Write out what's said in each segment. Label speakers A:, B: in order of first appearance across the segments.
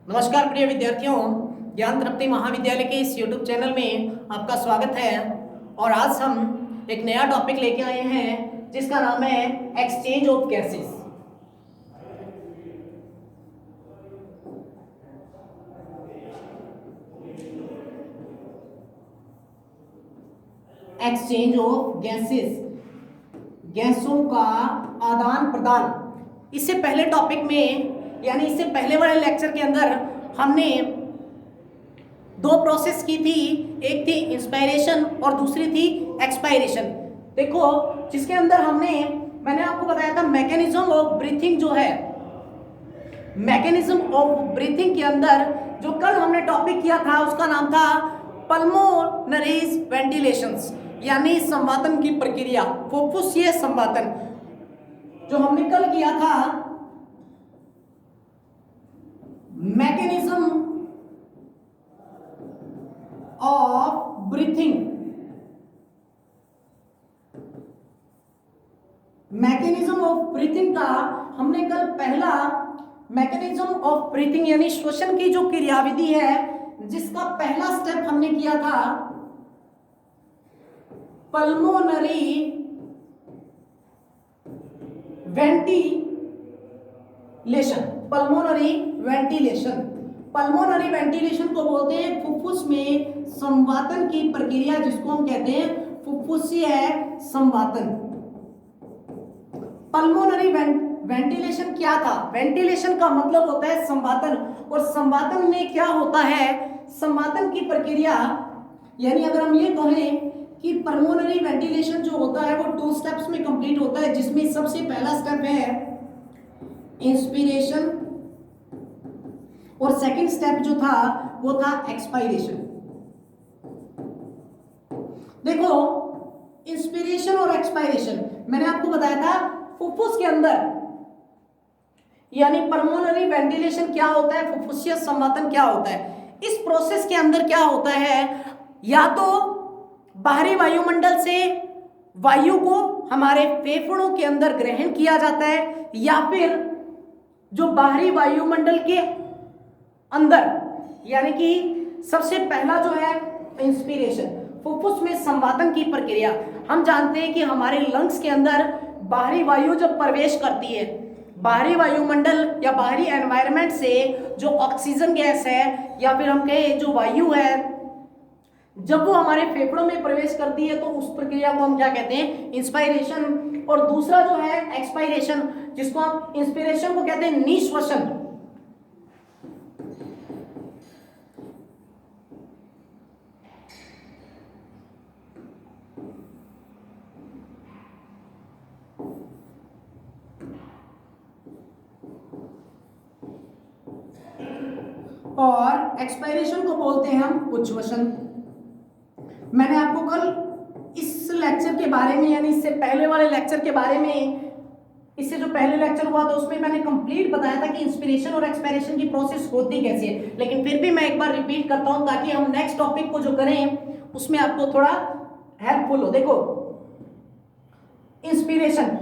A: नमस्कार प्रिय विद्यार्थियों, ज्ञान तृप्ति महाविद्यालय के इस YouTube चैनल में आपका स्वागत है। और आज हम एक नया टॉपिक लेके आए हैं जिसका नाम है exchange of gases. Exchange of gases, गैसों का आदान प्रदान। इससे पहले टॉपिक में यानी इससे पहले वाले लेक्चर के अंदर हमने दो प्रोसेस की थी, एक थी इंस्पायरेशन और दूसरी थी एक्सपायरेशन। देखो, जिसके अंदर मैंने आपको बताया था मैकेनिज्म ऑफ ब्रीथिंग जो है, मैकेनिज्म ऑफ ब्रीथिंग के अंदर जो कल हमने टॉपिक किया था उसका नाम था पल्मोनरी वेंटिलेशंस, यानी संवातन की प्रक्रिया, फुफ्फुसीय संवातन। जो हमने कल किया था mechanism of breathing, mechanism of breathing का हमने कल पहला मैकेनिज्म ऑफ ब्रीथिंग यानी श्वसन की जो क्रियाविधि है, जिसका पहला स्टेप हमने किया था pulmonary ventilation. Pulmonary ventilation, pulmonary ventilation को बोलते हैं फुफ्फुस में संवातन की प्रक्रिया, जिसको हम कहते हैं फुफ्फुसीय संवातन। पल्मोनरी वेंटिलेशन क्या था? वेंटिलेशन का मतलब होता है संवातन, और संवातन में क्या होता है? संवातन की प्रक्रिया यानी अगर हम ये कहें कि पल्मोनरी वेंटिलेशन जो होता है वो 2 स्टेप्स में कंप्लीट होता है, जिसमें सबसे पहला स्टेप है इंस्पिरेशन और सेकंड स्टेप जो था वो था एक्सपायरेशन। देखो, इंस्पिरेशन और एक्सपायरेशन मैंने आपको बताया था फुफ्फुस के अंदर यानी पल्मोनरी वेंटिलेशन क्या होता है, फुफ्फुसीय संवातन क्या होता है। इस प्रोसेस के अंदर क्या होता है, या तो बाहरी वायुमंडल से वायु को हमारे फेफड़ों के अंदर ग्रहण किया जाता है, या फिर जो बाहरी वायुमंडल के अंदर यानी कि सबसे पहला जो है इंस्पिरेशन, फुफ्फुस में संवातन की प्रक्रिया। हम जानते हैं कि हमारे लंग्स के अंदर बाहरी वायु जब प्रवेश करती है, बाहरी वायुमंडल या बाहरी एनवायरनमेंट से जो ऑक्सीजन गैस है या फिर हम कहें जो वायु है, जब वो हमारे फेफड़ों में प्रवेश करती है तो उस प्रक्रिया को हम क्या कहते हैं? इंस्पायरेशन। और दूसरा जो है एक्सपायरेशन, जिसको हम इंस्पिरेशन को कहते हैं निश्वसन। और एक्सपायरेशन को बोलते हैं हम उच्छ्वसन। मैंने आपको कल इस लेक्चर के बारे में यानी इससे पहले वाले लेक्चर के बारे में, इससे जो पहले लेक्चर हुआ था उसमें मैंने कंप्लीट बताया था कि इंस्पिरेशन और एक्सपायरेशन की प्रोसेस होती कैसे है, लेकिन फिर भी मैं एक बार रिपीट करता हूं ताकि हम नेक्स्ट टॉपिक को जो करें उसमें आपको थोड़ा हेल्पफुल हो। देखो, इंस्पिरेशन,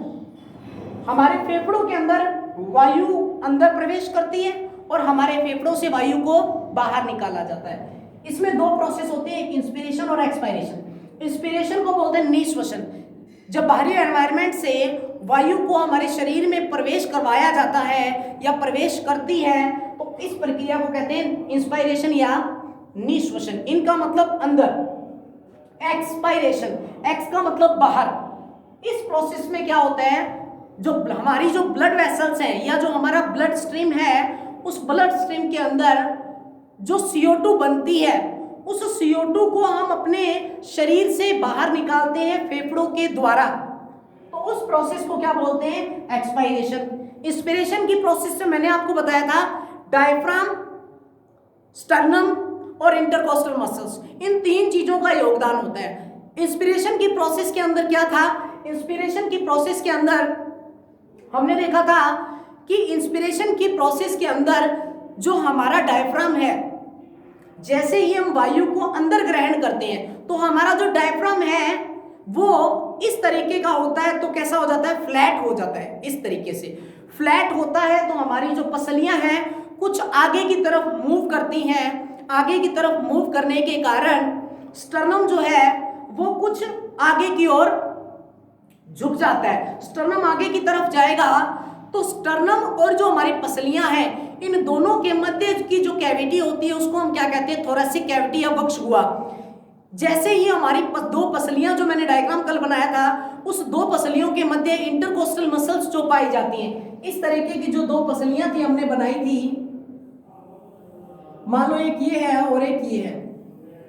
A: हमारे फेफड़ों के अंदर वायु अंदर प्रवेश करती है और हमारे फेफड़ों से वायु को बाहर निकाला जाता है। इसमें 2 प्रोसेस होते हैं, एक इंस्पिरेशन और एक्सपायरेशन। इंस्पिरेशन को बोलते हैं निश्वसन, जब बाहरी एनवायरनमेंट से वायु को हमारे शरीर में प्रवेश करवाया जाता है या प्रवेश करती है तो इस प्रक्रिया को कहते हैं इंस्पायरेशन या निश्वसन। इनका मतलब अंदर। एक्सपायरेशन, एक्स का मतलब बाहर। इस प्रोसेस में क्या होता है, जो हमारी जो ब्लड वेसल्स हैं या जो हमारा ब्लड स्ट्रीम है, उस ब्लड स्ट्रीम के अंदर जो CO2 बनती है, उस CO2 को हम अपने शरीर से बाहर निकालते हैं फेफड़ों के द्वारा, तो उस प्रोसेस को क्या बोलते हैं? एक्सपायरेशन। इंस्पिरेशन की प्रोसेस में मैंने आपको बताया था डायफ्राम, स्टर्नम और इंटरकोस्टल मसल्स, इन 3 चीजों का योगदान होता है। इंस्पिरेशन की प्रोसेस के अंदर क्या था? इंस्पिरेशन की प्रोसेस के अंदर हमने देखा था कि इंस्पिरेशन की प्रोसेस के अंदर जो हमारा डायफ्राम है, जैसे ही हम वायु को अंदर ग्रहण करते हैं तो हमारा जो डायफ्राम है वो इस तरीके का होता है, तो कैसा हो जाता है? फ्लैट हो जाता है। इस तरीके से फ्लैट होता है तो हमारी जो पसलियां हैं कुछ आगे की तरफ मूव करती हैं। आगे की तरफ मूव करने के कारण स्टर्नम जो है वो कुछ आगे की ओर झुक जाता है। स्टर्नम आगे की तरफ जाएगा तो स्टर्नम और जो हमारी पसलियां हैं, इन दोनों के मध्य की जो कैविटी होती है उसको हम क्या कहते हैं, थोरेसिक कैविटी या वक्षगुहा। जैसे ही हमारी दो पसलियां जो मैंने डायग्राम कल बनाया था, उस दो पसलियों के मध्य इंटरकोस्टल मसल्स जो पाई जाती हैं, इस तरीके की जो दो पसलियां थी हमने बनाई थी, मान लो एक ये है और एक ये है,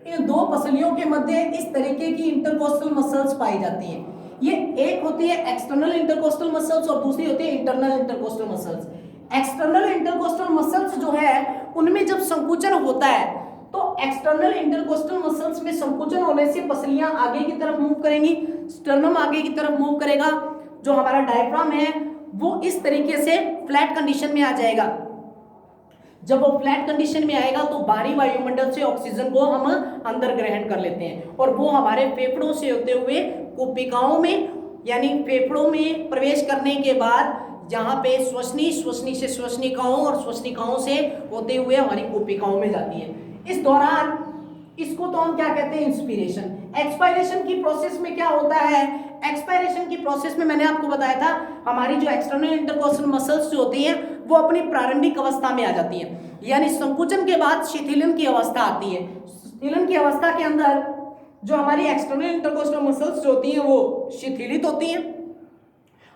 A: इन दो पसलियों के मध्य इस तरीके की इंटरकोस्टल मसल्स पाई जाती हैं। ये एक होती है एक्सटर्नल इंटरकोस्टल मसल्स और दूसरी होती है internal intercostal muscles. External intercostal muscles जो है उनमें जब संकुचन होता है तो एक्सटर्नल इंटरकोस्टल मसल्स में संकुचन होने से पसलियां आगे की तरफ मूव करेंगी, स्टर्नम आगे की तरफ मूव करेगा, जो हमारा डायफ्राम है वो इस तरीके से फ्लैट कंडीशन में आ जाएगा। जब वो फ्लैट कंडीशन में आएगा तो बाहरी वायुमंडल से ऑक्सीजन को हम अंदर ग्रहण कर लेते हैं और वो हमारे फेफड़ों से होते हुए कोशिकाओं में यानी फेफड़ों में प्रवेश करने के बाद जहाँ पे श्वसनी से श्वसनिकाओं और श्वसनिकाओं से होते हुए हमारी कोशिकाओं में जाती है। इस दौरान इसको तो हम क्या कहते हैं, इंस्पिरेशन। एक्सपायरेशन की प्रोसेस में क्या होता है, एक्सपायरेशन की प्रोसेस में मैंने आपको बताया था हमारी जो एक्सटर्नल इंटरकोस्टल मसल्स जो होती हैं वो अपनी प्रारंभिक अवस्था में आ जाती हैं, यानी संकुचन के बाद शिथिलन की अवस्था आती है। शिथिलन की अवस्था के अंदर जो हमारी एक्सटर्नल इंटरकोस्टल मसल्स जो होती हैं वो शिथिलित होती हैं,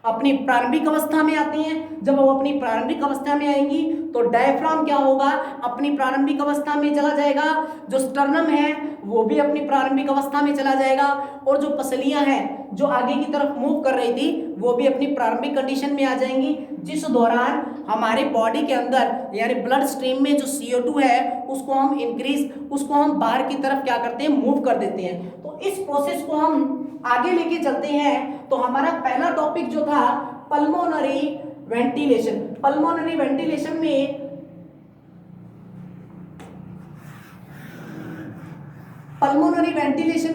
A: अपनी प्रारंभिक अवस्था में आती हैं। जब वो अपनी प्रारंभिक अवस्था में आएंगी तो डायफ्राम क्या होगा, अपनी प्रारंभिक अवस्था में चला जाएगा, जो स्टर्नम है वो भी अपनी प्रारंभिक अवस्था में चला जाएगा और जो पसलियां हैं जो आगे की तरफ मूव कर रही थी वो भी अपनी प्रारंभिक कंडीशन में आ जाएंगी, जिस दौरान हमारे बॉडी के अंदर यानी ब्लड स्ट्रीम में जो CO2 है उसको हम बाहर की तरफ क्या करते हैं, मूव कर देते हैं। तो इस प्रोसेस को हम आगे लेके चलते हैं। तो हमारा पहला टॉपिक जो था पल्मोनरी वेंटिलेशन। पल्मोनरी वेंटिलेशन में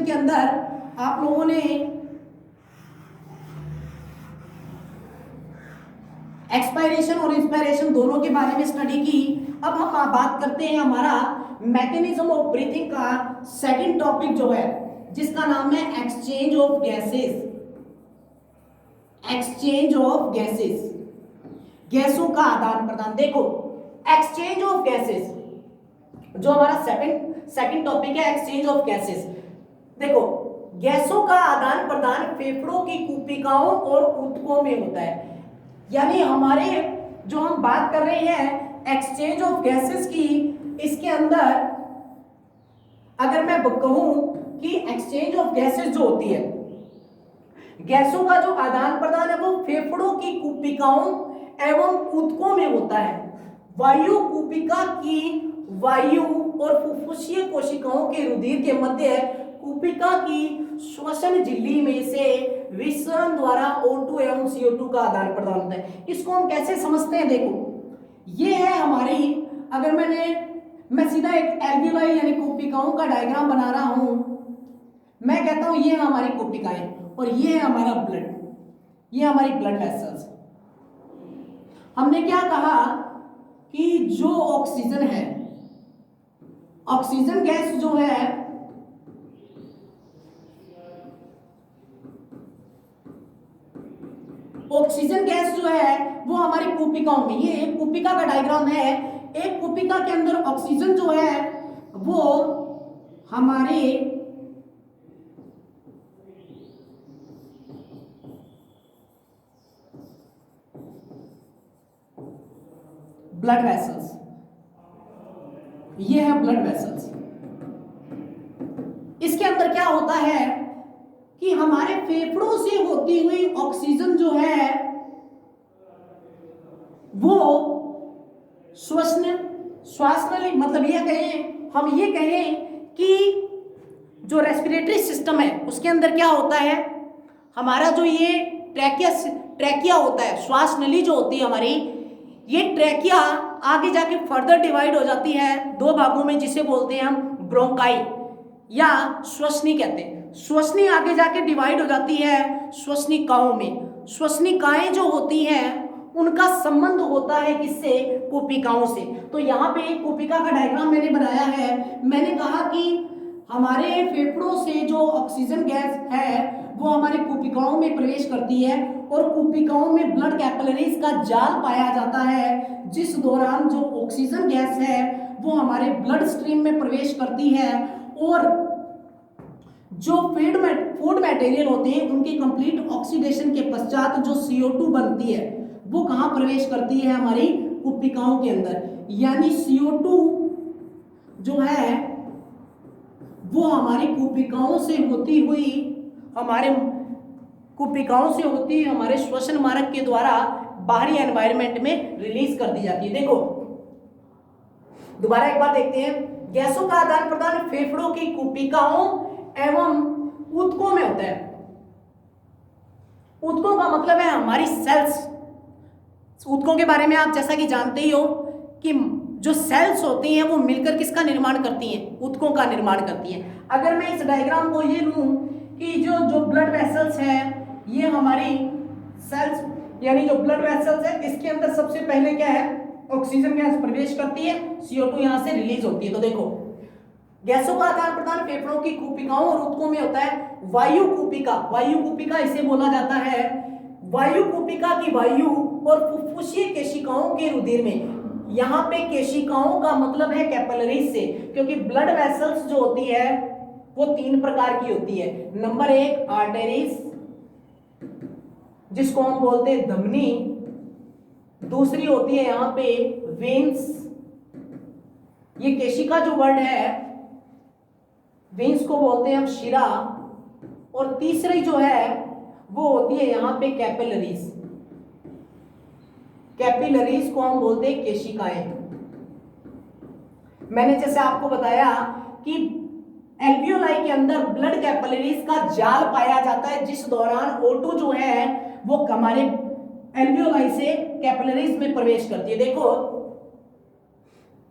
A: के अंदर आप लोगों ने एक्सपायरेशन और इंस्पायरेशन दोनों के बारे में स्टडी की। अब हम बात करते हैं हमारा मैकेनिज्म ऑफ ब्रीथिंग का सेकंड टॉपिक जो है, जिसका नाम है exchange of gases. Exchange of gases, गैसों का आदान प्रदान। देखो एक्सचेंज ऑफ गैसेस जो हमारा सेकंड टॉपिक है, एक्सचेंज ऑफ गैसेस। देखो गैसों का आदान प्रदान फेफड़ों की कोशिकाओं और ऊतकों में होता है, यानी हमारे जो हम बात कर रहे हैं एक्सचेंज ऑफ गैसेस की, इसके अंदर अगर मैं कहूं कि एक्सचेंज ऑफ गैसेस जो होती है, गैसों का जो आदान प्रदान है वो फेफड़ों की कोशिकाओं एवं ऊतकों में होता है। वायु कोशिका की वायु और फुफ्फुसीय कोशिकाओं के रुधिर के मध्य कोशिका की श्वसन झिल्ली में से विसरण द्वारा O2 एवं CO2 का आदान प्रदान होता है। इसको हम कैसे समझते हैं, देखो ये है हमारी, अगर मैं सीधा एक एल्वियोलाई यानी कोशिकाओं का डायग्राम बना रहा हूं, मैं कहता हूं ये है हमारी कोशिकाएं और ये है हमारा ब्लड, ये हमारी ब्लड वेसल्स। हमने क्या कहा कि जो ऑक्सीजन है, ऑक्सीजन गैस जो है ऑक्सीजन गैस जो है वो हमारी कोशिकाओं में, ये एक कोशिका का डायग्राम है, एक कोशिका के अंदर ऑक्सीजन जो है वो हमारे ब्लड वेसल्स, ये है ब्लड वेसल्स। इसके अंदर क्या होता है कि हमारे फेफड़ों से होती हुई ऑक्सीजन जो है वो श्वासनली, मतलब ये कहें, हम ये कहें कि जो रेस्पिरेटरी सिस्टम है उसके अंदर क्या होता है, हमारा जो ये ट्रैकिया होता है, श्वास नली जो होती है हमारी, ये ट्रैकिया आगे जाके फर्दर डिवाइड हो जाती है दो भागों में, जिसे बोलते हैं हम ब्रोंकाई या श्वसनी कहते हैं। श्वसनी आगे जाके डिवाइड हो जाती है श्वसनिकाओं में। श्वसनिकाएं जो होती हैं उनका संबंध होता है किससे? कूपिकाओं से। तो यहाँ पे एक कूपिका का डायग्राम मैंने बनाया है। मैंने कहा कि हमारे फेफड़ों से जो ऑक्सीजन गैस है वो हमारे कूपिकाओं में प्रवेश करती है और कूपिकाओं में ब्लड कैपिलरीज का जाल पाया जाता है, जिस दौरान जो ऑक्सीजन गैस है वो हमारे ब्लड स्ट्रीम में प्रवेश करती है और जो फूड मटेरियल होते हैं उनके कंप्लीट ऑक्सीडेशन के पश्चात जो CO2 बनती है वो कहाँ प्रवेश करती है? हमारी कूपिकाओं के अंदर। यानी CO2 जो है वो हमारी कूपिकाओं से होती हुई हमारे श्वसन मार्ग के द्वारा बाहरी एनवायरनमेंट में रिलीज कर दी जाती है। देखो दोबारा एक बार देखते हैं। गैसों का आदान प्रदान फेफड़ों की कूपिकाओं एवं ऊतकों में होता है। ऊतकों का मतलब है हमारी सेल्स। ऊतकों के बारे में आप जैसा कि जानते ही हो कि जो सेल्स होती हैं वो मिलकर किसका निर्माण करती हैं? ऊतकों का निर्माण करती हैं। अगर मैं इस डायग्राम को ये लूं कि जो ब्लड वेसल्स हैं ये हमारी सेल्स यानी जो ब्लड वेसल्स है इसके अंदर सबसे पहले क्या है? ऑक्सीजन गैस प्रवेश करती है, CO2 यहां से रिलीज होती है। तो देखो गैसों का आदान प्रदान फेफड़ों की कूपिकाओं और ऊतकों में होता है। वायु कूपिका इसे बोला जाता है। वायु कूपिका की वायु और फुफ्फुसीय केशिकाओं के रुधिर में। यहाँ पे केशिकाओं का मतलब है कैपिलरीज से, क्योंकि ब्लड वेसल्स जो होती है वो 3 प्रकार की होती है। नंबर 1 आर्टरीज जिसको हम बोलते हैं धमनी, दूसरी होती है यहाँ पे वेन्स, ये केशिका जो वर्ड है वेन्स को बोलते हैं हम शिरा, और तीसरी जो है वो होती है यहाँ पे कैपिलरीज। कैपिलरीज को हम बोलते हैं केशिकाएं। मैंने जैसे आपको बताया कि एल्वियोलाई के अंदर ब्लड कैपिलरीज का जाल पाया जाता है, जिस दौरान O2 जो है वो हमारे एल्वियोलाई से कैपिलरीज में प्रवेश करती है। देखो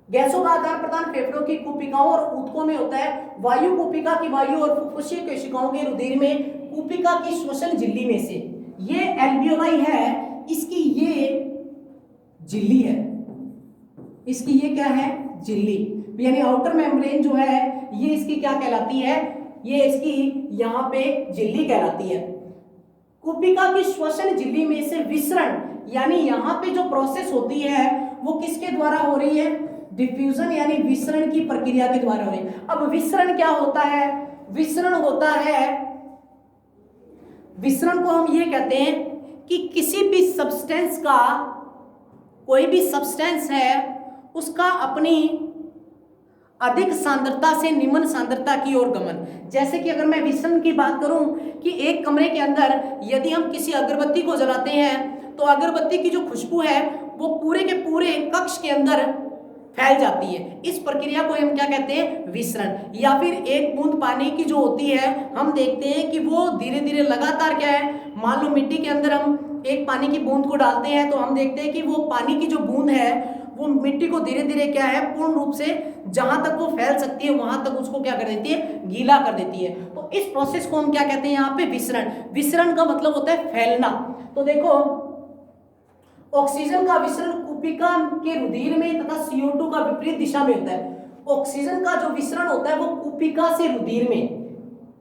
A: गैसों का आदान प्रदान फेफड़ों की कूपिकाओं और ऊतकों में होता है। वायु कूपिका की वायु और फुफ्फुसीय कोशिकाओं के रुधिर में, कूपिका की श्वसन झिल्ली में से। ये एल्वियोलाई है, इसकी ये झिल्ली है, इसकी ये क्या है? झिल्ली, यानी आउटर मेम्ब्रेन जो है ये इसकी क्या कहलाती है? ये इसकी यहाँ पे झिल्ली कहलाती है। कूपिका की श्वसन झिल्ली में से विसरण, यानी यहाँ पे जो प्रोसेस होती है वो किसके द्वारा हो रही है? डिफ्यूजन यानी विसरण की प्रक्रिया के द्वारा हो रही है। अब विसरण क्या होता है? विसरण होता है, विसरण को हम ये कहते हैं कि किसी भी सब्सटेंस का, कोई भी सब्सटेंस है उसका अपनी अधिक सांद्रता से निम्न सांद्रता की ओर गमन। जैसे कि अगर मैं विसरण की बात करूं कि एक कमरे के अंदर यदि हम किसी अगरबत्ती को जलाते हैं तो अगरबत्ती की जो खुशबू है वो पूरे के पूरे कक्ष के अंदर फैल जाती है। इस प्रक्रिया को हम क्या कहते हैं? विसरण। या फिर एक बूंद पानी की जो होती है हम देखते हैं कि वो धीरे धीरे लगातार क्या है, मान लो मिट्टी के अंदर हम एक पानी की बूंद को डालते हैं तो हम देखते हैं कि वो पानी की जो बूंद है वो मिट्टी को धीरे धीरे क्या है, पूर्ण रूप से जहां तक वो फैल सकती है वहां तक उसको क्या कर देती है? गीला कर देती है। तो इस प्रोसेस को हम क्या कहते हैं यहाँ पे? विसरण। विसरण का मतलब होता है फैलना। तो देखो ऑक्सीजन का विसरण कूपिका के रुधिर में तथा CO2 का विपरीत दिशा में होता है। ऑक्सीजन का जो विसरण होता है वो कूपिका से रुधिर में,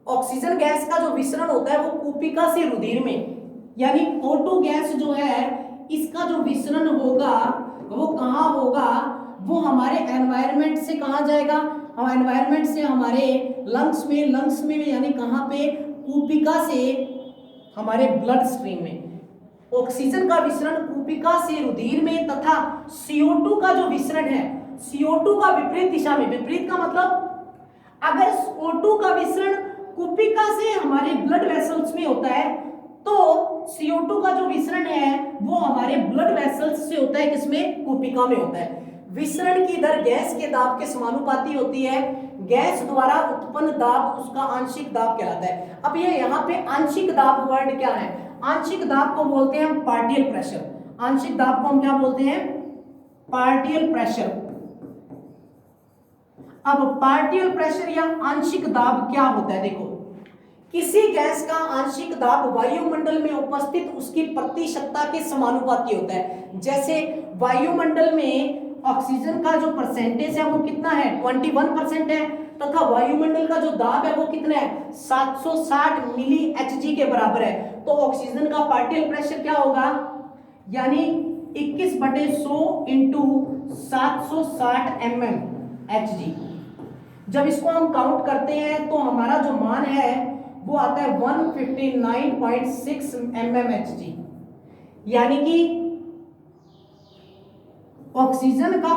A: ऑक्सीजन गैस का जो विसरण होता है वो कूपिका से रुधिर में, यानी O2 गैस जो है इसका जो विसरण होगा वो कहाँ होगा? वो हमारे एनवायरनमेंट से कहाँ जाएगा? हम एनवायरनमेंट से हमारे लंग्स में यानी कहाँ पे? कूपिका से हमारे ब्लड स्ट्रीम में। ऑक्सीजन का विसरण कूपिका से रुधिर में तथा CO2 का जो विसरण है CO2 का विपरीत दिशा में। विपरीत का मतलब अगर O2 का विसरण कूपिका से हमारे ब्लड वेसल्स में होता है तो CO2 का जो विसरण है वो हमारे ब्लड वेसल्स से होता है, किसमें? कूपिका में होता है। विसरण की दर गैस के दाब के समानुपाती होती है। गैस द्वारा उत्पन्न दाब उसका आंशिक दाब कहलाता है। अब ये यहाँ पे आंशिक दाब वर्ड क्या है? आंशिक दाब को बोलते हैं हम पार्टियल प्रेशर। आंशिक दाब को हम क्या बोलते हैं? Partial pressure. अब पार्टियल प्रेशर या आंशिक दाब क्या होता है? देखो किसी गैस का आंशिक दाब वायुमंडल में उपस्थित उसकी प्रतिशतता के समानुपाती होता है। जैसे वायुमंडल में ऑक्सीजन का जो परसेंटेज है वो कितना है, 21% है, तथा वायुमंडल का जो दाब है वो कितना है, 760 मिली एचजी के बराबर है। तो ऑक्सीजन का पार्टिकल प्रेशर क्या होगा, यानी 21/100 इंटू 760 एचजी। जब इसको हम काउंट करते हैं तो हमारा जो मान है वो आता है 159.6 एचजी, यानी कि ऑक्सीजन का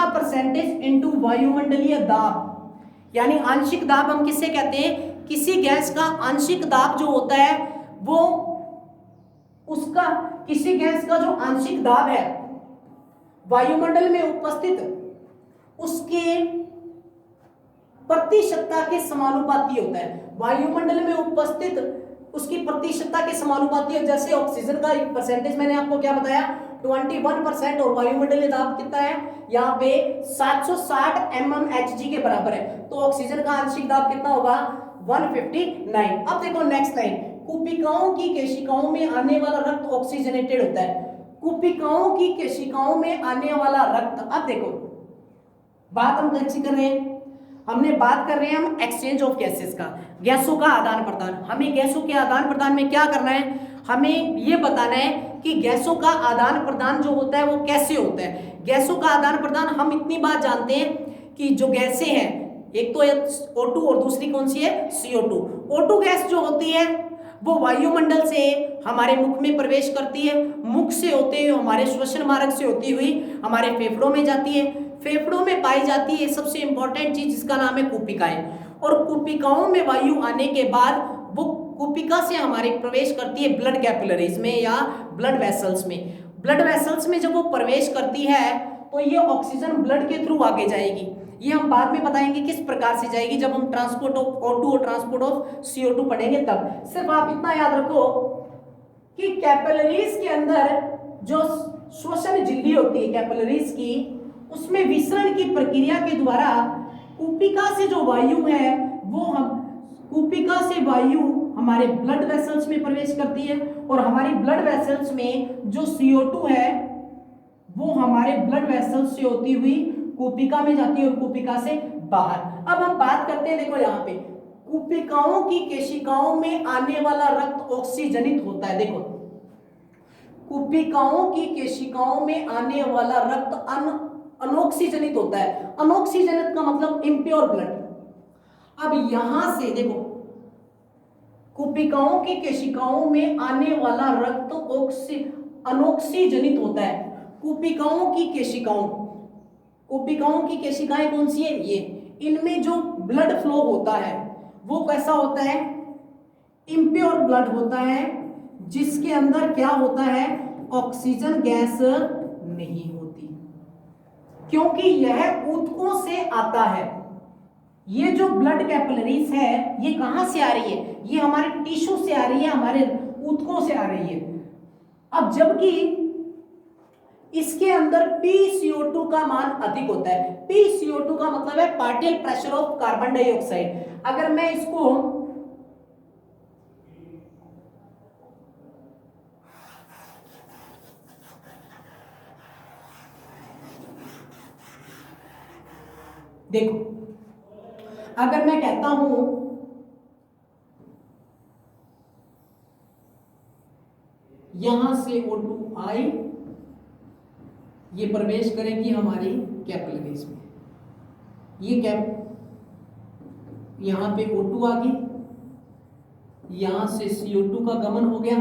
A: परसेंटेज इंटू वायुमंडलीय दाब, यानी आंशिक दाब हम किससे कहते हैं, किसी गैस का आंशिक दाब जो होता है वो उसका, किसी गैस का जो आंशिक दाब है वायुमंडल में उपस्थित उसके प्रतिशतता के समानुपाती होता है। वायुमंडल में उपस्थित उसकी प्रतिशतता के समानुपाती है। जैसे ऑक्सीजन का परसेंटेज मैंने आपको क्या बताया, 21%, और वायुमंडलीय दाब कितना है यहाँ पे 760 mmHg के बराबर है। तो ऑक्सीजन का आंशिक दाब कितना होगा, 159। अब देखो नेक्स्ट लाइन, कुपिकाओं की केशिकाओं में आने वाला रक्त ऑक्सीजनेटेड होता है। कुपिकाओं की केशिकाओं में आने वाला रक्त, अब देखो बात हम कैसी कर रहे हैं, हमने बात कर रहे हैं हम एक्सचेंज ऑफ गैसेस का, गैसों का आदान प्रदान। हमें गैसों के आदान प्रदान में क्या करना है, हमें ये बताना है कि गैसों का आदान प्रदान जो होता है वो कैसे होता है। गैसों का आदान प्रदान हम इतनी बात जानते हैं कि जो गैसें हैं, एक तो O2 और दूसरी कौन सी है, CO2। O2 गैस जो होती है वो वायुमंडल से हमारे मुख में प्रवेश करती है, मुख से होते हुए हमारे श्वसन मार्ग से होती हुई हमारे फेफड़ों में जाती है, फेफड़ों में पाई जाती है सबसे इंपॉर्टेंट चीज जिसका नाम है कुपिकाएं। और कुपिकाओं में वायु आने के बाद वो कुपिका से हमारे प्रवेश करती है ब्लड कैपिलरीज में या ब्लड वेसल्स में। ब्लड वेसल्स में जब वो प्रवेश करती है तो ये ऑक्सीजन ब्लड के थ्रू आगे जाएगी। ये हम बाद में बताएंगे किस प्रकार से जाएगी, जब हम ट्रांसपोर्ट ऑफ O2 और ट्रांसपोर्ट ऑफ CO2 पढ़ेंगे तब। सिर्फ आप इतना याद रखो कि कैपिलरीज के अंदर जो श्वसन झिल्ली होती है कैपिलरीज की, उसमें विसरण की प्रक्रिया के द्वारा कुपिका से जो वायु है वो कुपिका से वायु हमारे ब्लड वेसल्स में प्रवेश करती है, और हमारी ब्लड वेसल्स में जो CO2 है वो हमारे ब्लड वेसल्स से होती हुई कुपिका में जाती है और कुपिका से बाहर। अब हम बात करते हैं, देखो यहाँ पे कुपिकाओं की केशिकाओं में आने वाला रक्त ऑक्सीजनित होता है। देखो कुपिकाओं की केशिकाओं में आने वाला रक्त अनऑक्सीजनित होता है। अनऑक्सीजनित का मतलब इम्प्योर ब्लड। अब यहां से देखो कुपिकाओं की केशिकाओं में आने वाला रक्त अनऑक्सीजनित होता है। कुपिकाओं की केशिकाएं कौन सी है, ये, इनमें जो ब्लड फ्लो होता है वो कैसा होता है, इम्प्योर ब्लड होता है, जिसके अंदर क्या होता है, ऑक्सीजन गैस नहीं होती, क्योंकि यह ऊतकों से आता है। ये जो ब्लड कैपिलरीज है ये कहां से आ रही है, ये हमारे टिश्यू से आ रही है, हमारे ऊतकों से आ रही है। अब जबकि इसके अंदर PCO2 का मान अधिक होता है। PCO2 का मतलब है particle pressure of carbon dioxide. अगर मैं इसको देखो, अगर मैं कहता हूं यहां से O2 आई, ये प्रवेश करेगी हमारी कैपिलरीज में, ये यहां पे O2 आ गई, यहां से CO2 का गमन हो गया,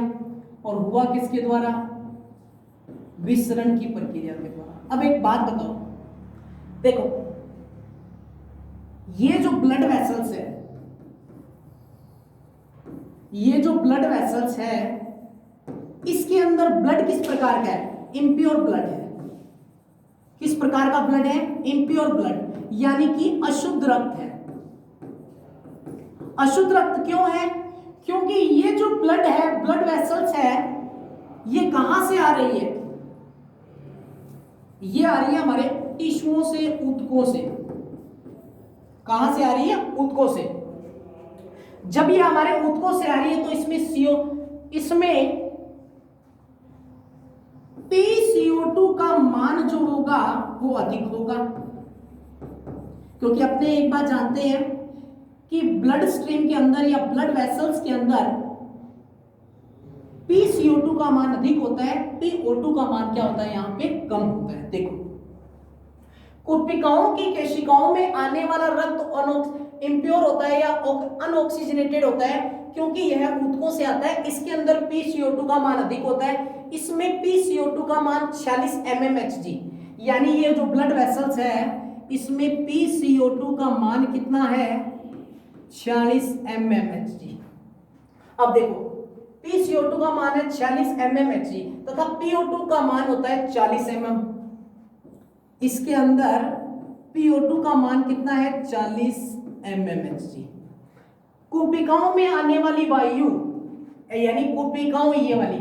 A: और हुआ किसके द्वारा, विसरण की प्रक्रिया के द्वारा। अब एक बात बताओ, देखो ये जो ब्लड वेसल्स है, ये जो ब्लड वेसल्स है, इसके अंदर ब्लड किस प्रकार का है, इम्प्योर ब्लड है। किस प्रकार का ब्लड है, इम्प्योर ब्लड, यानी कि अशुद्ध रक्त है। अशुद्ध रक्त क्यों है, क्योंकि ये जो ब्लड है, ब्लड वेसल्स है, ये कहां से आ रही है, ये आ रही है हमारे टिश्युओं से, ऊतकों से। कहां से आ रही है? ऊतकों से। जब ये हमारे ऊतकों से आ रही है तो इसमें PCO2 का मान जो होगा वो अधिक होगा, क्योंकि अपने एक बात जानते हैं कि ब्लड स्ट्रीम के अंदर या ब्लड वेसल्स के अंदर PCO2 का मान अधिक होता है, PO2 का मान क्या होता है? यहां पे कम होता है। देखो, कोशिकाओं की केशिकाओं में आने वाला रक्त इम्प्योर होता है या अनऑक्सीजनेटेड होता है, क्योंकि यह ऊतकों से आता है। इसके अंदर PCO2 का मान अधिक होता है। इसमें PCO2 का मान 46 mmHg, यानी ये जो ब्लड वेसल्स है इसमें PCO2 का मान कितना है? 46 mmHg। अब देखो, PCO2 का मान है 46 mmHg तथा PO2 का मान होता है 40 mm। इसके अंदर PO2 का मान कितना है? 40 mmHg। कोशिकाओं में आने वाली वायु, यानी कोशिकाओं, ये वाली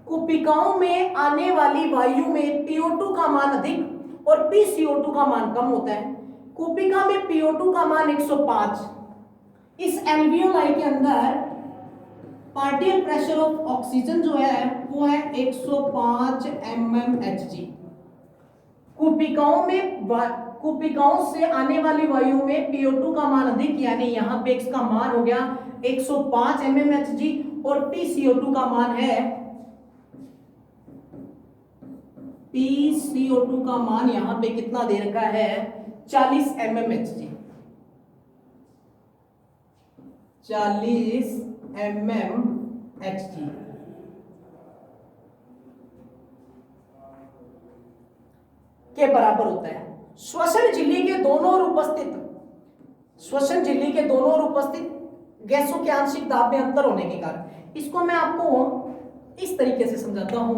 A: कोशिकाओं में आने वाली वायु में PO2 का मान अधिक और PCO2 का मान कम होता है। कोशिका में PO2 का मान 105। इस एल्वियोलाई के अंदर पार्शियल प्रेशर ऑफ ऑक्सीजन जो है वो है 105 mmHg। कोशिकाओं से आने वाली वायु में PO2 का मान अधिक, यानी यहां पे इसका मान हो गया 105 mmHg और PCO2 का मान है, PCO2 का मान यहां पे कितना दे रखा है? 40 mmHg। 40 mmHg। के बराबर होता है। श्वसन झिल्ली के दोनों ओर उपस्थित गैसों के आंशिक दाब में अंतर होने के कारण, इसको मैं आपको इस तरीके से समझाता हूं,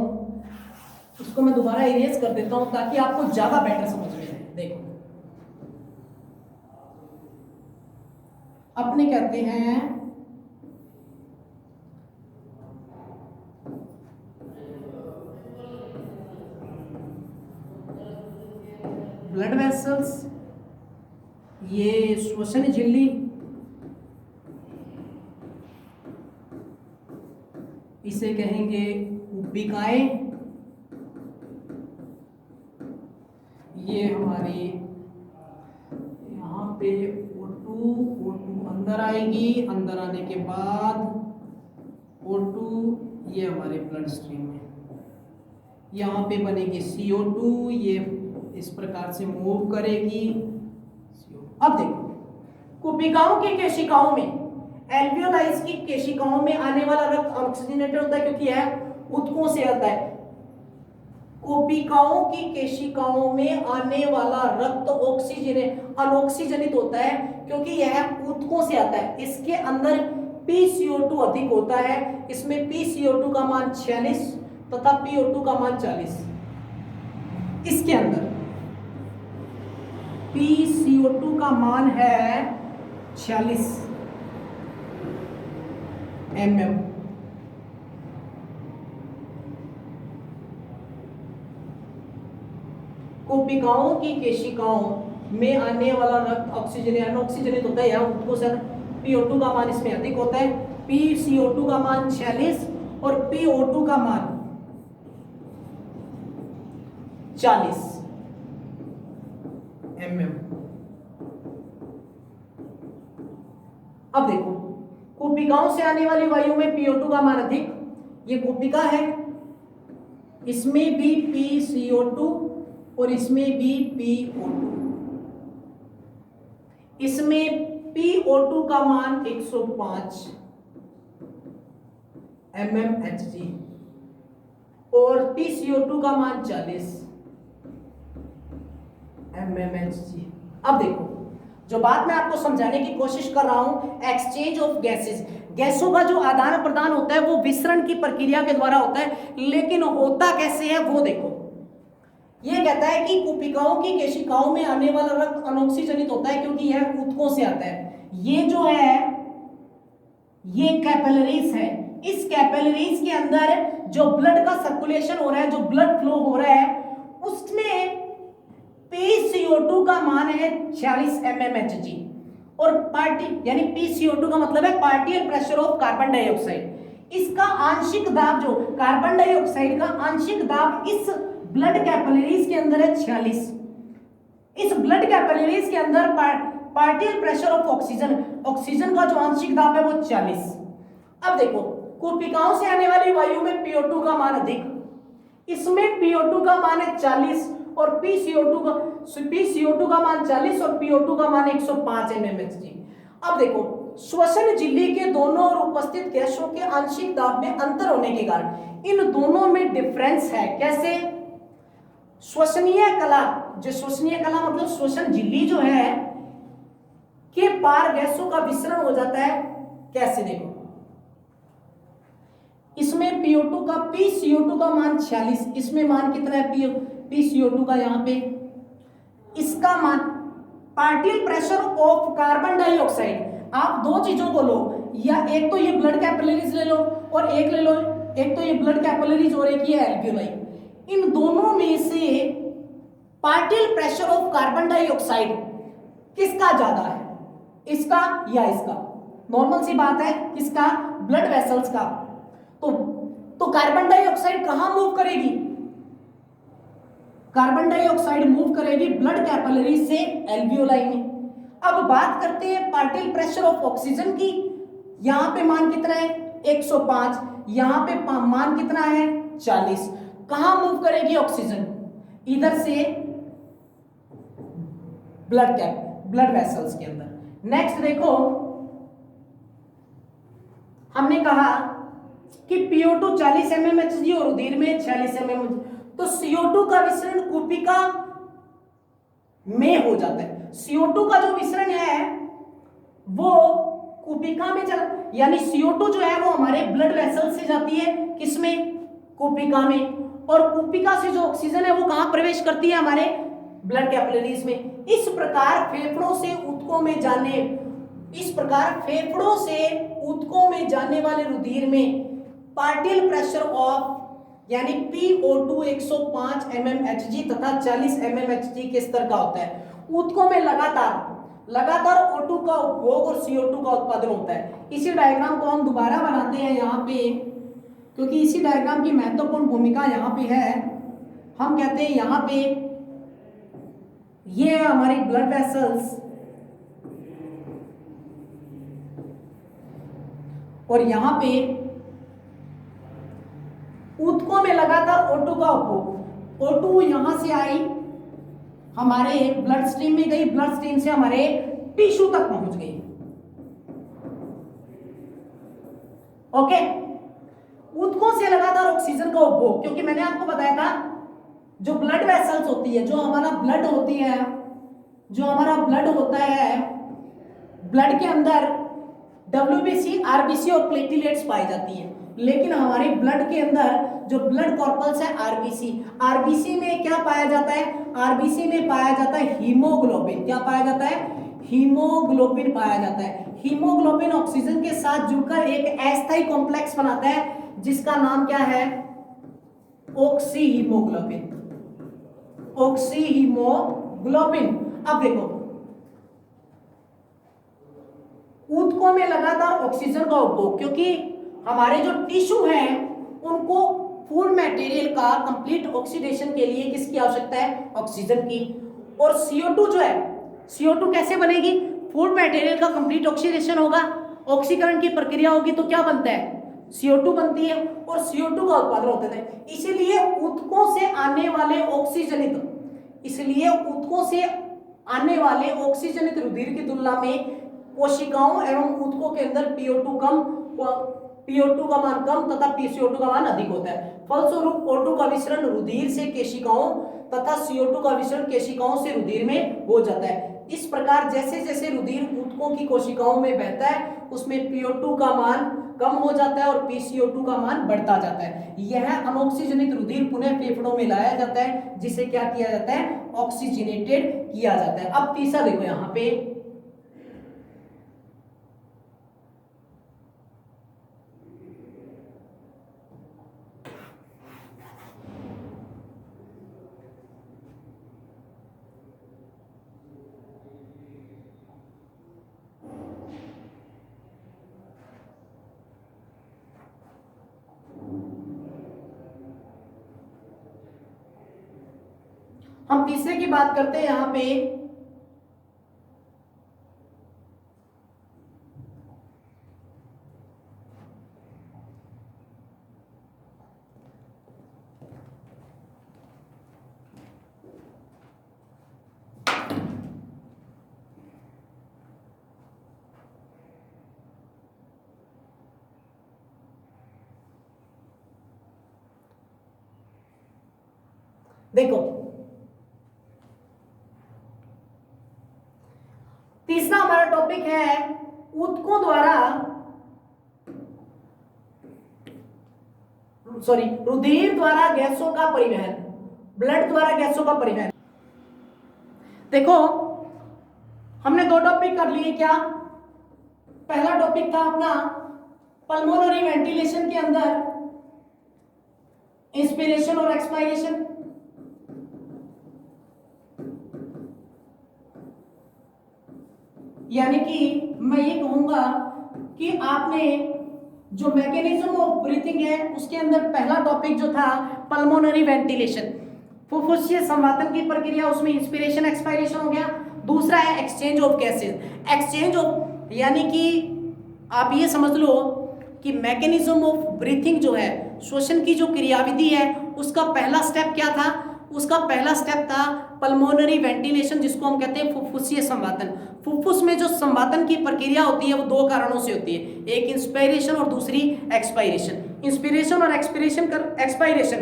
A: इसको मैं दोबारा इरेज कर देता हूं ताकि आपको ज्यादा बेटर समझ में आए। देखो, अपने कहते हैं ब्लड वेसल्स, ये श्वसन झिल्ली, इसे कहेंगे कोशिकाएं, ये हमारी यहाँ पे O2 अंदर आएगी, अंदर आने के बाद O2 ये हमारे ब्लड स्ट्रीम में, यहाँ पे बनेगी CO2, ये इस प्रकार से मूव करेगी। अब देखो, कोशिकाओं की केशिकाओं में, एल्वियोलाइज की केशिकाओं में आने वाला रक्त ऑक्सीजनेटेड होता है क्योंकि यह ऊतकों से आता है। कोशिकाओं की केशिकाओं में आने वाला रक्त अनऑक्सीजनित होता है क्योंकि यह ऊतकों से आता है। इसके अंदर PCO2 अधिक होता है, इसमें PCO2 का मान 46 तथा PO2 का मान 40। इसके अंदर PCO2 का मान है 46 mm। कोशिकाओं की केशिकाओं में आने वाला रक्त अनऑक्सीजनित होता है, यहाँ ऊतकों से PO2 का मान इसमें अधिक होता है। PCO2 का मान 46 और PO2 का मान 40 mm। अब देखो, कोशिकाओं से आने वाली वायु में PO2 का मान अधिक, ये कोशिका है, इसमें भी PCO2 और इसमें भी PO2। इसमें PO2 का मान 105 mmHg और PCO2 का मान 40 mmHg। अब देखो, जो बात मैं आपको समझाने की कोशिश कर रहा हूं, एक्सचेंज ऑफ गैसेस, गैसों का जो आदान प्रदान होता है वो विसरण की प्रक्रिया के द्वारा होता है, लेकिन होता कैसे है वो देखो। ये कहता है कि कोशिकाओं की केशिकाओं में आने वाला रक्त अनऑक्सीजनित होता है क्योंकि यह ऊतकों से आता है। ये जो है ये कैपिलरीज है, इस कैपिलरीज के अंदर जो ब्लड का सर्कुलेशन हो रहा है, जो ब्लड फ्लो हो रहा है, उसमें PCO2 का मान है 46 mmHg और यानी PCO2 का मतलब है particle pressure of carbon dioxide. इसका आंशिक दाब जो कार्बन डाइऑक्साइड का आंशिक दाब इस ब्लड कैपिलरीज के अंदर है 46। इस ब्लड कैपिलरीज के अंदर पार्टिकल प्रेशर ऑफ ऑक्सीजन का जो आंशिक दाब है वो 40। अब देखो कोशिकाओं से आने वाली वायु में PO2 का मान अधिक, इसमें PO2 का मान है 40 और PCO2 का मान 40 और PO2 का मान 105 mmHg। अब देखो श्वसन झिल्ली के दोनों और उपस्थित गैसों के आंशिक दाब में अंतर होने के कारण इन दोनों में डिफरेंस है। कैसे? श्वसनीय कला, जो श्वसनीय कला मतलब श्वसन झिल्ली जो है के पार गैसों का विसरण हो जाता है। कैसे? देखो इसमें PO2 का PCO2 का मान 46, इसमें मान कितना है PCO2 का? यहाँ पे इसका मान particle pressure of carbon dioxide. आप दो चीजों को लो, या एक तो ये ब्लड कैपिलरीज ले लो और एक ले लो, एक तो ये ब्लड कैपिलरीज और एक ये एल्वियोलाई। इन दोनों में से particle pressure of carbon dioxide किसका ज्यादा है, इसका या इसका? नॉर्मल सी बात है, किसका? ब्लड वेसल्स का। तो कार्बन डाइऑक्साइड कहां मूव करेगी? कार्बन डाइऑक्साइड मूव करेगी ब्लड कैपिलरी से एल्वियोलाई में। अब बात करते हैं पार्टिकल प्रेशर ऑफ ऑक्सीजन की। यहां पे मान कितना है? 105। यहां पे मान कितना है? 40। कहां मूव करेगी ऑक्सीजन? इधर से ब्लड वेसल्स के अंदर। नेक्स्ट देखो, हमने कहा कि PO2 40 mmHg और रुधिर में 46 mmHg, तो CO2 का विसरण कूपिका में हो जाता है। CO2 का जो विसरण है वो कूपिका में चला, यानी CO2 जो है वो हमारे ब्लड वेसल से जाती है, किसमें? कूपिका में। और कूपिका से जो ऑक्सीजन है वो कहां प्रवेश करती है? हमारे ब्लड कैपिलरीज में। इस प्रकार फेफड़ों से ऊतकों में जाने वाले रुधिर में पार्टिकल प्रेशर ऑफ यानी PO2 105 mmHg तथा 40 mmHg के स्तर का होता है। ऊतकों में लगातार O2 का उपभोग और CO2 का उत्पादन होता है। इसी डायग्राम को हम दोबारा बनाते हैं यहाँ पे, क्योंकि इसी डायग्राम की महत्वपूर्ण भूमिका यहाँ पे है। हम कहते हैं यहाँ पे ये हमारी ब्लड वेसल्स और यहाँ पे ऊतकों में लगातार O2 का उपभोग। O2 यहां से आई, हमारे ब्लड स्ट्रीम में गई, ब्लड स्ट्रीम से हमारे टिश्यू तक पहुंच गई। ओके, ऊतकों से लगातार ऑक्सीजन का उपभोग, क्योंकि मैंने आपको बताया था जो ब्लड वेसल्स होती है, जो हमारा ब्लड होता है, ब्लड के अंदर WBC, RBC और प्लेटलेट्स पाई जाती है। लेकिन हमारे ब्लड के अंदर जो ब्लड कॉर्पल्स है आरबीसी में क्या पाया जाता है? आरबीसी में पाया जाता है हीमोग्लोबिन। क्या पाया जाता है? हीमोग्लोबिन पाया जाता है। हीमोग्लोबिन ऑक्सीजन के साथ जुड़कर एक अस्थायी कॉम्प्लेक्स बनाता है जिसका नाम क्या है? Oxy haemoglobin. अब देखो, ऊतकों में लगातार ऑक्सीजन का उपभोग, क्योंकि हमारे जो टिश्यू हैं उनको फूड मटेरियल का कंप्लीट ऑक्सीडेशन के लिए किसकी आवश्यकता है? ऑक्सीजन की। और CO2 जो है, CO2 कैसे बनेगी? फूड मटेरियल का कंप्लीट ऑक्सीडेशन होगा, ऑक्सीकरण की प्रक्रिया होगी तो क्या बनता है? CO2 बनती है और CO2 का उत्पादन होता है। इसलिए ऊतकों से आने वाले ऑक्सीजनित रुधिर की तुलना में कोशिकाओं एवं ऊतकों के अंदर PO2 का मान कम तथा PCO2 का मान अधिक होता है। फलस्वरूप O2 का विसरण रुधिर से केशिकाओं तथा CO2 का विसरण केशिकाओं से रुधिर में हो जाता है। इस प्रकार जैसे जैसे रुधिर ऊतकों की कोशिकाओं में बहता है उसमें PO2 का मान कम हो जाता है और PCO2 का मान बढ़ता जाता है। यह अनऑक्सीजनित रुधिर पुनः फेफड़ों में लाया जाता है, जिसे क्या किया जाता है? ऑक्सीजनेटेड किया जाता है। अब तीसरा देखो, यहाँ पे हम तीसरे की बात करते हैं यहां पे। देखो तीसरा हमारा टॉपिक है ऊतकों द्वारा रुधिर द्वारा गैसों का परिवहन, ब्लड द्वारा गैसों का परिवहन। देखो हमने दो टॉपिक कर लिए। क्या पहला टॉपिक था अपना पल्मोनरी वेंटिलेशन के अंदर इंस्पिरेशन और एक्सपायरेशन, यानी कि मैं ये कहूंगा कि आपने जो मैकेनिज्म ऑफ ब्रीथिंग है उसके अंदर पहला टॉपिक जो था पल्मोनरी वेंटिलेशन, फुफ्फुसीय संवातन की प्रक्रिया, उसमें इंस्पिरेशन एक्सपायरेशन हो गया। दूसरा है exchange of gases, exchange of, यानी कि आप ये समझ लो कि मैकेनिज्म ऑफ ब्रीथिंग जो है, श्वसन की जो क्रियाविधि है, उसका पहला स्टेप क्या था? उसका पहला स्टेप था पल्मोनरी वेंटिलेशन, जिसको हम कहते हैं फुफ्फुसीय संवातन। फुफ्फुस में जो संवातन की प्रक्रिया होती है वो दो कारणों से होती है, एक इंस्पिरेशन और दूसरी एक्सपायरेशन। इंस्पिरेशन और एक्सपायरेशन,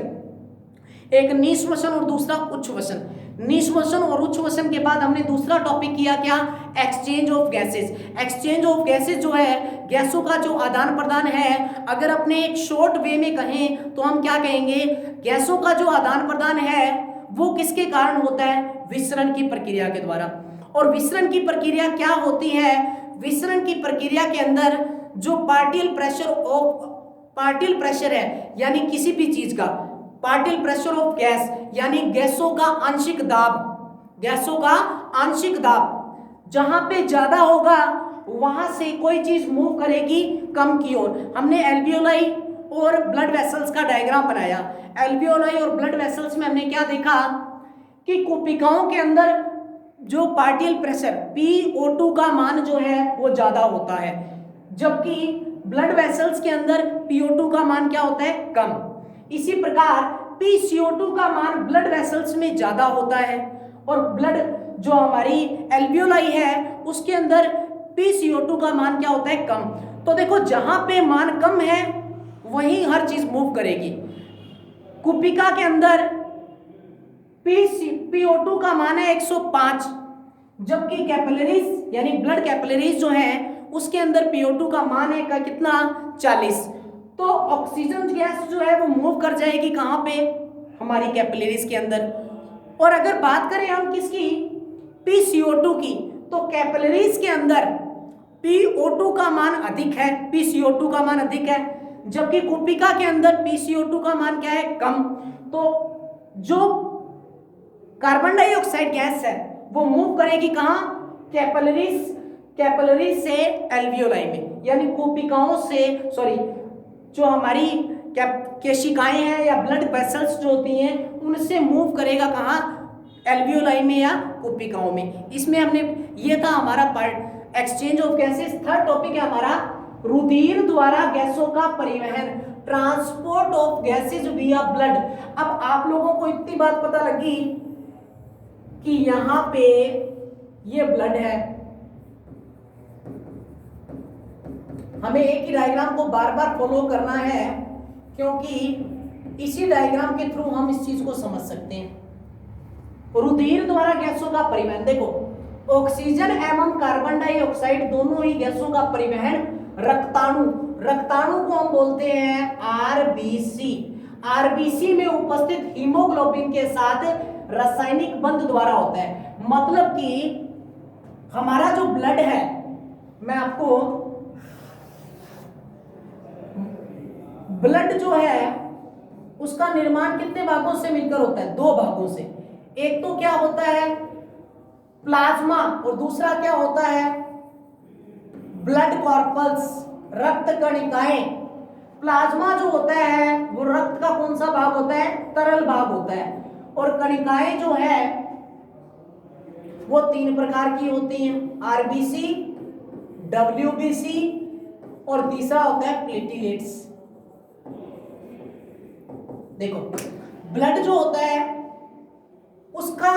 A: एक निश्वसन और दूसरा उच्छ्वसन। निश्वसन और उच्छ्वसन के बाद हमने दूसरा टॉपिक किया क्या? Exchange of gases. Exchange of gases जो है, गैसों का जो आदान प्रदान है, अगर अपने एक शॉर्ट वे में कहें तो हम क्या कहेंगे? गैसों का जो आदान प्रदान है वो किसके कारण होता है? विसरण की प्रक्रिया के द्वारा। और विसरण की प्रक्रिया क्या होती है? विसरण की प्रक्रिया के अंदर जो पार्टिकल प्रेशर है, यानी किसी भी चीज का पार्टिकल प्रेशर ऑफ गैस, यानी गैसों का आंशिक दाब, गैसों का आंशिक दाब जहां पे ज्यादा होगा वहां से कोई चीज मूव करेगी कम की ओर। हमने एल्वियोलाई और ब्लड वेसल्स का डायग्राम बनाया। एल्वियोलाई और ब्लड वेसल्स में हमने क्या देखा कि कोशिकाओं के अंदर जो पार्टिकल प्रेशर PO2 का मान जो है वो ज्यादा होता है, जबकि ब्लड वेसल्स के अंदर PO2 का मान क्या होता है? कम। इसी प्रकार PCO2 का मान ब्लड वेसल्स में ज्यादा होता है, और ब्लड जो हमारी एल्वियोलाई है उसके अंदर PCO2 का मान क्या होता है? कम। तो देखो जहां पे मान कम है वहीं हर चीज मूव करेगी। कुपिका के अंदर PO2 का मान है 105, जबकि कैपिलरीज यानी ब्लड कैपिलरीज जो है उसके अंदर PO2 का मान है का कितना? 40। तो ऑक्सीजन गैस जो है वो मूव कर जाएगी कहां पे? हमारी कैपिलरीज के अंदर। और अगर बात करें हम किसकी? PCO2 की, तो कैपिलरीज के अंदर PO2 का मान अधिक है, PCO2 का मान अधिक है, जबकि कुपिका के अंदर PCO2 का मान क्या है? कम। तो जो कार्बन डाइऑक्साइड गैस है वो मूव करेगी कहां? कैपिलरीज से एल्वियोलाई में, यानी कोशिकाओं से जो हमारी केशिकाएं हैं या ब्लड वेसल्स जो होती हैं उनसे मूव करेगा कहां? एल्वियोलाई में या कोशिकाओं में। इसमें हमने ये था हमारा part exchange of gases. Third topic है हमारा रुधिर द्वारा गैसों का परिवहन, ट्रांसपोर्ट ऑफ गैसेस विया ब्लड। अब आप लोगों को इतनी बात पता लगी कि यहां पे ये ब्लड है, हमें एक ही डायग्राम को बार बार फॉलो करना है क्योंकि इसी डायग्राम के थ्रू हम इस चीज को समझ सकते हैं। रुधिर द्वारा गैसों का परिवहन, देखो ऑक्सीजन एवं कार्बन डाइऑक्साइड दोनों ही गैसों का परिवहन रक्ताणु को हम बोलते हैं आरबीसी। आरबीसी में उपस्थित हीमोग्लोबिन के साथ रासायनिक बंध द्वारा होता है। मतलब कि हमारा जो ब्लड है, मैं आपको ब्लड जो है उसका निर्माण कितने भागों से मिलकर होता है? दो भागों से। एक तो क्या होता है? प्लाज्मा, और दूसरा क्या होता है? ब्लड कॉर्पल्स, रक्त कणिकाएं। प्लाज्मा जो होता है वो रक्त का कौन सा भाग होता है? तरल भाग होता है, और कणिकाएं जो है वो 3 प्रकार की होती हैं, आरबीसी, डब्ल्यूबीसी और तीसरा होता है प्लेटलेट्स। देखो ब्लड जो होता है उसका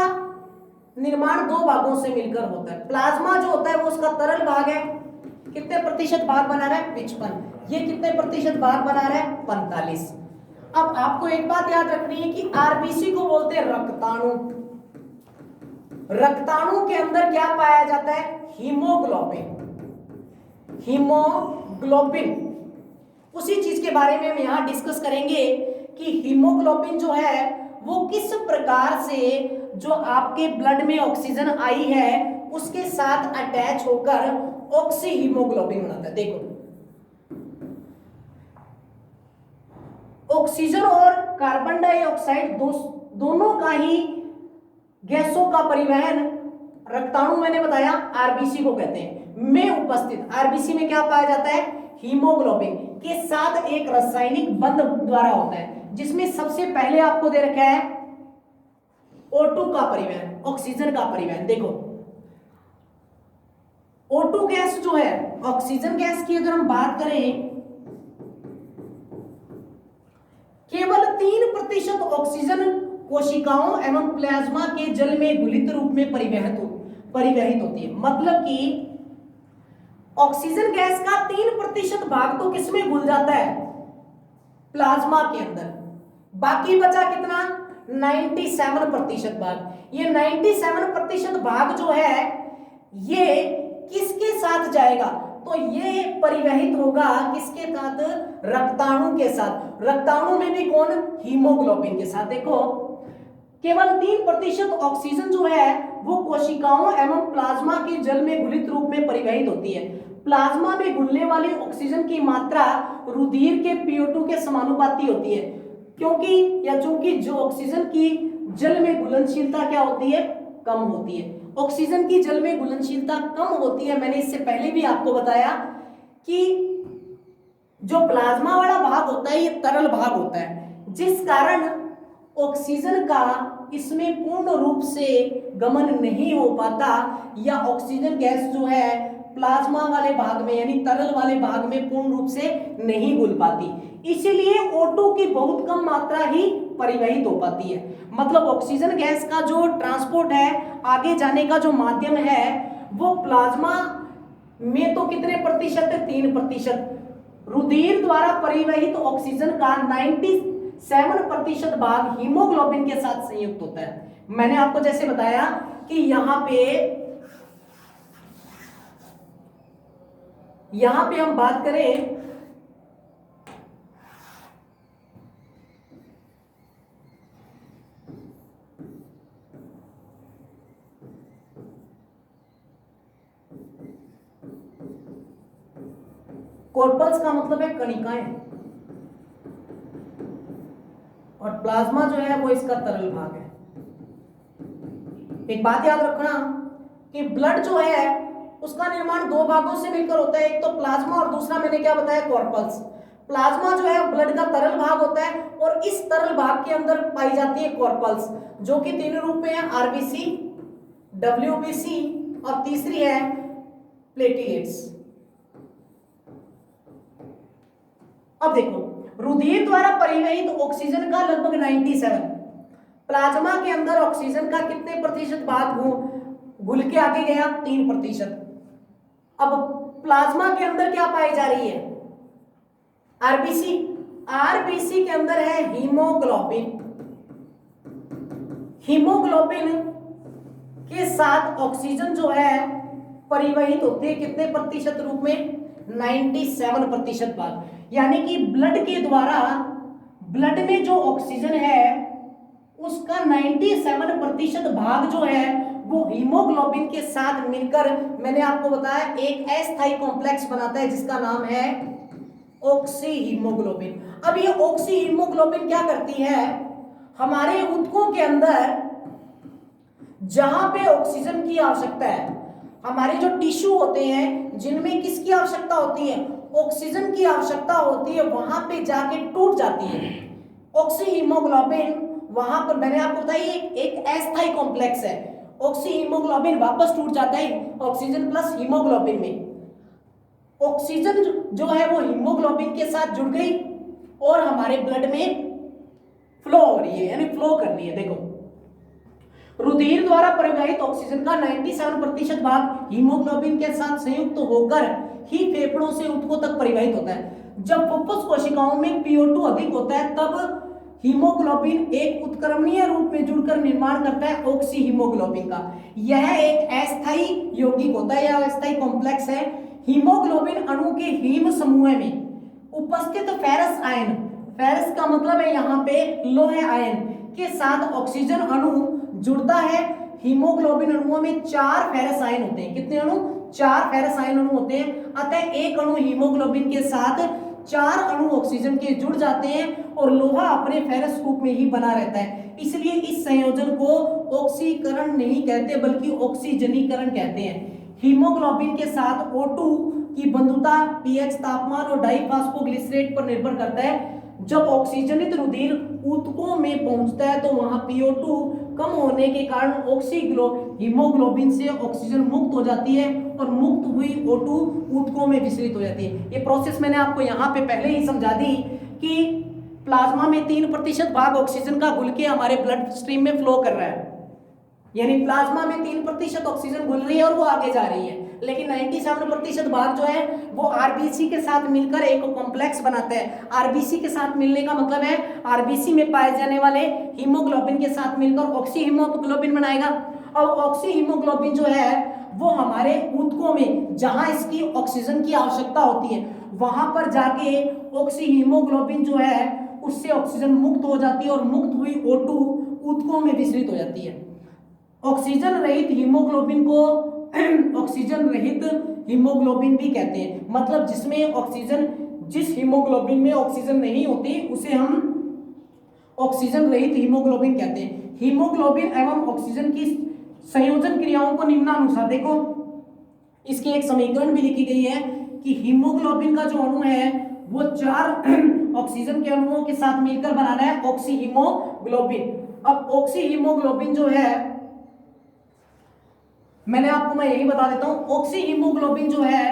A: निर्माण 2 भागों से मिलकर होता है। प्लाज्मा जो होता है वो उसका तरल भाग है, कितने प्रतिशत भाग बना रहा है 55, ये कितने प्रतिशत भाग बना रहा है 45। अब आपको एक बात याद रखनी है कि आरबीसी को बोलते हैं रक्ताणु। रक्ताणु के अंदर क्या पाया जाता है, हीमोग्लोबिन। हीमोग्लोबिन उसी चीज के बारे में हम यहां डिस्कस करेंगे कि हीमोग्लोबिन जो है वो किस प्रकार से जो आपके ब्लड में ऑक्सीजन आई है उसके साथ अटैच होकर ऑक्सी हीमोग्लोबिन बनाता है। देखो ऑक्सीजन और कार्बन डाइऑक्साइड दोनों का ही गैसों का परिवहन रक्ताणु मैंने बताया आरबीसी को कहते हैं में उपस्थित। आरबीसी में क्या पाया जाता है, हीमोग्लोबिन के साथ एक रासायनिक बंध द्वारा होता है, जिसमें सबसे पहले आपको दे रखा है O2 का परिवहन, ऑक्सीजन का परिवहन। देखो O2 गैस जो है, ऑक्सीजन गैस की अगर हम बात करें, केवल 3% ऑक्सीजन कोशिकाओं एवं प्लाज्मा के जल में घुलित रूप में परिवहित होती है। मतलब कि ऑक्सीजन गैस का 3% भाग तो किसमें घुल जाता है, प्लाज्मा के अंदर। बाकी बचा कितना, 97% भाग। ये 97% भाग जो है ये किसके साथ जाएगा, तो ये परिवहित होगा किसके साथ, रक्ताणु के साथ। रक्ताणु में भी कौन, हीमोग्लोबिन के साथ। देखो केवल 3% ऑक्सीजन जो है वो कोशिकाओं एवं प्लाज्मा के जल में घुलित रूप में परिवहित होती है। प्लाज्मा में घुलने वाली ऑक्सीजन की मात्रा रुधिर के PO2 के समानुपाती होती है, क्योंकि या चूंकि जो ऑक्सीजन की जल में घुलनशीलता क्या होती है, कम होती है। ऑक्सीजन की जल में घुलनशीलता कम होती है। मैंने इससे पहले भी आपको बताया कि जो प्लाज्मा वाला भाग होता है ये तरल भाग होता है, जिस कारण ऑक्सीजन का इसमें पूर्ण रूप से गमन नहीं हो पाता, या ऑक्सीजन गैस जो है प्लाज्मा वाले भाग में यानी तरल वाले भाग में पूर्ण रूप से नहीं घुल पाती। इसीलिए O2 की बहुत कम मात्रा ही परिवहित हो पाती है। मतलब ऑक्सीजन गैस का जो ट्रांसपोर्ट है, आगे जाने का जो माध्यम है, वो प्लाज्मा में तो कितने प्रतिशत है, 3%। रुधिर द्वारा परिवहित ऑक्सीजन का 97% भाग हीमोग्लोबिन के साथ संयुक्त होता है। मैंने आपको जैसे बताया कि यहां पे हम बात करें कॉर्पल्स का मतलब है कणिकाएं, और प्लाज्मा जो है वो इसका तरल भाग है। एक बात याद रखना कि ब्लड जो है उसका निर्माण 2 भागों से मिलकर होता है, एक तो प्लाज्मा और दूसरा मैंने क्या बताया, कॉर्पल्स। प्लाज्मा जो है ब्लड का तरल भाग होता है, और इस तरल भाग के अंदर पाई जाती है कॉर्पल्स, जो कि 3 रूप में है, आरबीसी, डब्ल्यूबीसी और तीसरी है प्लेटलेट्स। अब देखो रुधिर द्वारा परिवहित ऑक्सीजन का लगभग 97, प्लाज्मा के अंदर ऑक्सीजन का कितने प्रतिशत भाग घुल के आगे गया, 3%। अब प्लाज्मा के अंदर क्या पाई जा रही है, आरबीसी। आरबीसी के अंदर है हीमोग्लोबिन। हीमोग्लोबिन के साथ ऑक्सीजन जो है परिवहित होती है कितने प्रतिशत रूप में, 97% भाग। यानी कि ब्लड के द्वारा ब्लड में जो ऑक्सीजन है उसका 97% भाग जो है वो हीमोग्लोबिन के साथ मिलकर, मैंने आपको बताया, एक अस्थायी कॉम्प्लेक्स बनाता है जिसका नाम है ऑक्सी हीमोग्लोबिन। अब ये ऑक्सी हीमोग्लोबिन क्या करती है, हमारे ऊतकों के अंदर जहां पे ऑक्सीजन की आवश्यकता है, हमारे जो टिश्यू होते हैं जिनमें किसकी आवश्यकता होती है, ऑक्सीजन की आवश्यकता होती है, वहां पे जाके टूट जाती है। ऑक्सी हीमोग्लोबिन वहां पर मैंने आपको बताया एक अस्थायी कॉम्प्लेक्स है, ऑक्सी हीमोग्लोबिन वापस टूट जाता है ऑक्सीजन प्लस हीमोग्लोबिन में। ऑक्सीजन जो है वो हीमोग्लोबिन के साथ जुड़ गई और हमारे ब्लड में फ्लो हो रही है, यानी फ्लो कर रही है। देखो रुधिर द्वारा परिवहित ऑक्सीजन का 97% भाग हीमोग्लोबिन के साथ संयुक्त होकर ही फेफड़ों से ऊतकों तक परिवहित होता है। जब फुफ्फुस कोशिकाओं में PO2 अधिक होता है तब हीमोग्लोबिन एक उत्क्रमणीय रूप में जुड़कर निर्माण करता है ऑक्सी हीमोग्लोबिन का। यह एक अस्थायी यौगिक होता है या अस्थायी कॉम्प्लेक्स है। हीमोग्लोबिन अणु के हीम समूह में उपस्थित फेरस आयन, फेरस का मतलब है यहाँ पे लोहे आयन के साथ ऑक्सीजन अणु जुड़ता है। हीमोग्लोबिन अणुओं में 4 फेरस आयन होते हैं। कितने अणु? 4 फेरस आयन अणु होते हैं। अतः एक अणु हीमोग्लोबिन के साथ 4 अणु ऑक्सीजन के जुड़ जाते हैं और लोहा अपने फेरस रूप में ही बना रहता है। इसलिए इस संयोजन को ऑक्सीकरण नहीं कहते बल्कि ऑक्सीजनीकरण कहते हैं। हीमोग्लोबिन के साथ O2 की बंधुता pH, तापमान और डाइफॉस्फोग्लिसरेट पर निर्भर करता है। जब ऑक्सीजनित रुधिर ऊतकों में पहुंचता है तो वहां PO2 कम होने के कारण हीमोग्लोबिन से ऑक्सीजन मुक्त हो जाती है और मुक्त हुई O2 ऊतकों में विसरित हो जाती है। ये प्रोसेस मैंने आपको यहाँ पे पहले ही समझा दी कि प्लाज्मा में 3% भाग ऑक्सीजन का घुल के हमारे ब्लड स्ट्रीम में फ्लो कर रहा है, यानी प्लाज्मा में 3% ऑक्सीजन घुल रही है और वो आगे जा रही है। लेकिन 97% भाग जो है वो आरबीसी के साथ मिलकर एक कॉम्प्लेक्स बनाता है। आरबीसी के साथ मिलने का मतलब है आरबीसी में पाए जाने वाले हीमोग्लोबिन के साथ मिलकर ऑक्सी हीमोग्लोबिन बनाएगा। और ऑक्सी हीमोग्लोबिन जो है वो हमारे ऊतकों में जहां इसकी ऑक्सीजन की आवश्यकता होती है वहां पर जाके ऑक्सी हीमोग्लोबिन जो है उससे ऑक्सीजन मुक्त हो जाती है और मुक्त हुई O2 ऊतकों में विसरित हो जाती है। ऑक्सीजन रहित हीमोग्लोबिन को ऑक्सीजन रहित हीमोग्लोबिन भी कहते हैं। मतलब जिसमें ऑक्सीजन, जिस हीमोग्लोबिन में ऑक्सीजन नहीं होती उसे हम ऑक्सीजन रहित हीमोग्लोबिन कहते हैं। हीमोग्लोबिन एवं ऑक्सीजन की संयोजन क्रियाओं को निम्नानुसार देखो, इसकी एक समीकरण भी लिखी गई है कि हीमोग्लोबिन का जो अणु है वो 4 ऑक्सीजन के अणुओं के साथ मिलकर बना रहा है ऑक्सी हीमोग्लोबिन। अब ऑक्सी हीमोग्लोबिन जो है मैं यही बता देता हूं, ऑक्सी हीमोग्लोबिन जो है,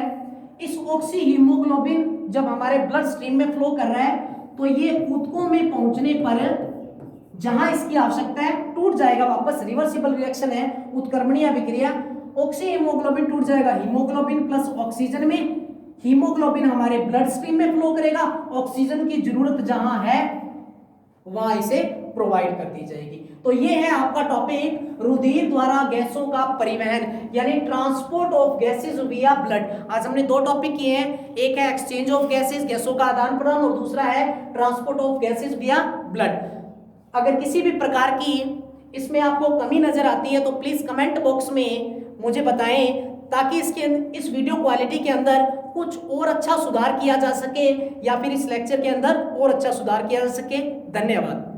A: इस ऑक्सी हीमोग्लोबिन जब हमारे ब्लड स्ट्रीम में फ्लो कर रहा है तो ये ऊतकों में पहुंचने पर जहां इसकी आवश्यकता है टूट जाएगा वापस। रिवर्सिबल रिएक्शन है, उत्क्रमणीय अभिक्रिया। ऑक्सी हीमोग्लोबिन टूट जाएगा हीमोग्लोबिन प्लस ऑक्सीजन में। हीमोग्लोबिन हमारे ब्लड स्ट्रीम में फ्लो करेगा, ऑक्सीजन की जरूरत जहां है वहां इसे प्रोवाइड कर दी जाएगी। तो ये है आपका टॉपिक, रुधिर द्वारा गैसों का परिवहन यानी ट्रांसपोर्ट ऑफ गैसेस विया ब्लड। आज हमने 2 टॉपिक किए हैं, एक है एक्सचेंज ऑफ गैसेस, गैसों का आदान प्रदान, और दूसरा है ट्रांसपोर्ट ऑफ गैसेस विया ब्लड। अगर किसी भी प्रकार की इसमें आपको कमी नजर आती है तो प्लीज कमेंट बॉक्स में मुझे बताएं ताकि इस वीडियो क्वालिटी के अंदर कुछ और अच्छा सुधार किया जा सके या फिर इस लेक्चर के अंदर और अच्छा सुधार किया जा सके। धन्यवाद।